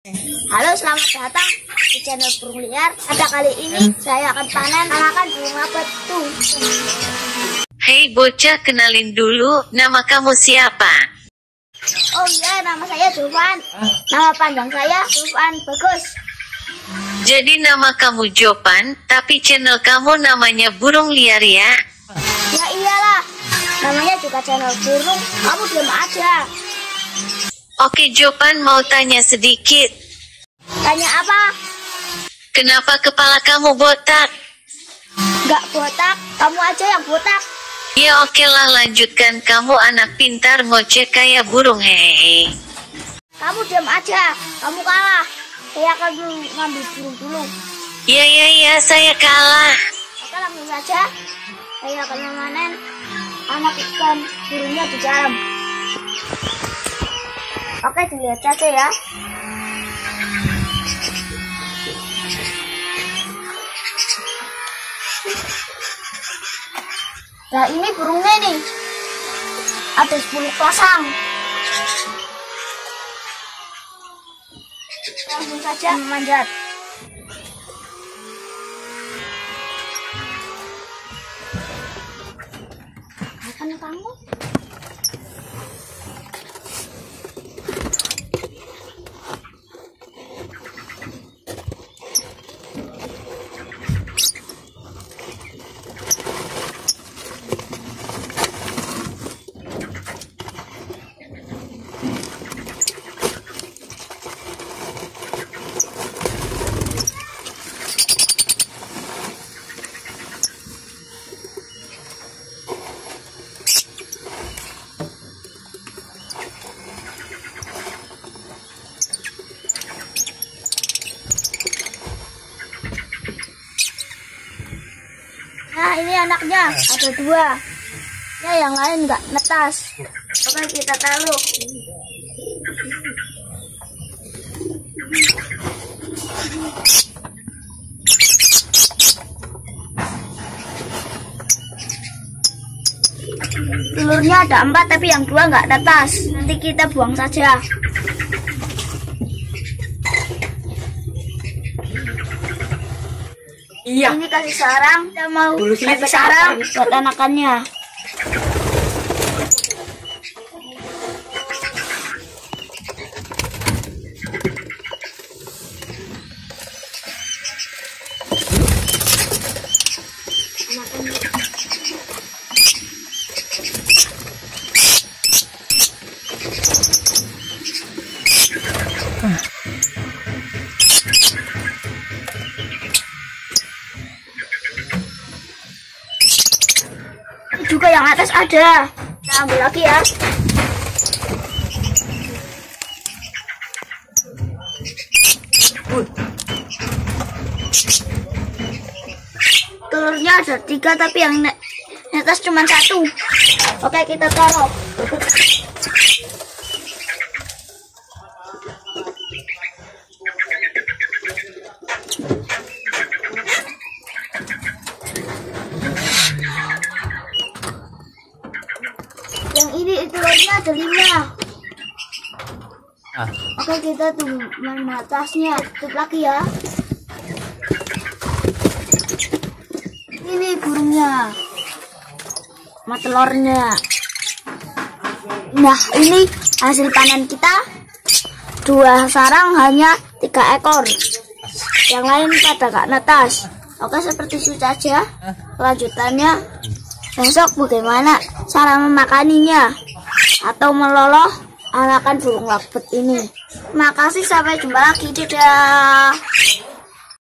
Halo, selamat datang di channel Burung Liar. Pada kali ini saya akan panen anakan burung batu. Hei bocah, kenalin dulu, nama kamu siapa? Oh iya, nama saya Jovan. Nama panjang saya Jovan Bagus. Jadi nama kamu Jovan, tapi channel kamu namanya Burung Liar ya? Ya iyalah, namanya juga channel burung. Kamu diam aja. Oke Jovan, mau tanya sedikit. Tanya apa? Kenapa kepala kamu botak? Nggak botak, kamu aja yang botak. Ya oke lah, lanjutkan. Kamu anak pintar, ngoceh kayak burung hei. Kamu diam aja, kamu kalah. Saya akan ngambil burung dulu. Ya, saya kalah. Oke, langsung saja. Saya akan memanen anak ikan burungnya di dalam. Oke, dilihat saja ya. Nah, ini burungnya nih. Ada 10 pasang. Langsung saja memanjat. Makan kamu. Nah, ini anaknya ada 2. Ya, yang lain nggak netas. Oke, kita taruh. Telurnya ada 4, tapi yang 2 nggak netas. Nanti kita buang saja. Iya. Ini kasih sarang, kita mau kasih sarang buat anakannya. Juga yang atas ada. Kita ambil lagi ya. Telurnya ada 3, tapi yang atas cuma 1. Oke, kita taruh. Yang ini telurnya ada 5. Oke, kita tutup atasnya. Tutup lagi ya. Ini burungnya sama telurnya. Nah, ini hasil panen kita. 2 sarang hanya 3 ekor. Yang lain pada gak netas. Oke, seperti itu saja. Kelanjutannya besok bagaimana cara memakaninya atau meloloh anakan burung lovebird ini. Terima kasih, sampai jumpa lagi. Dadah.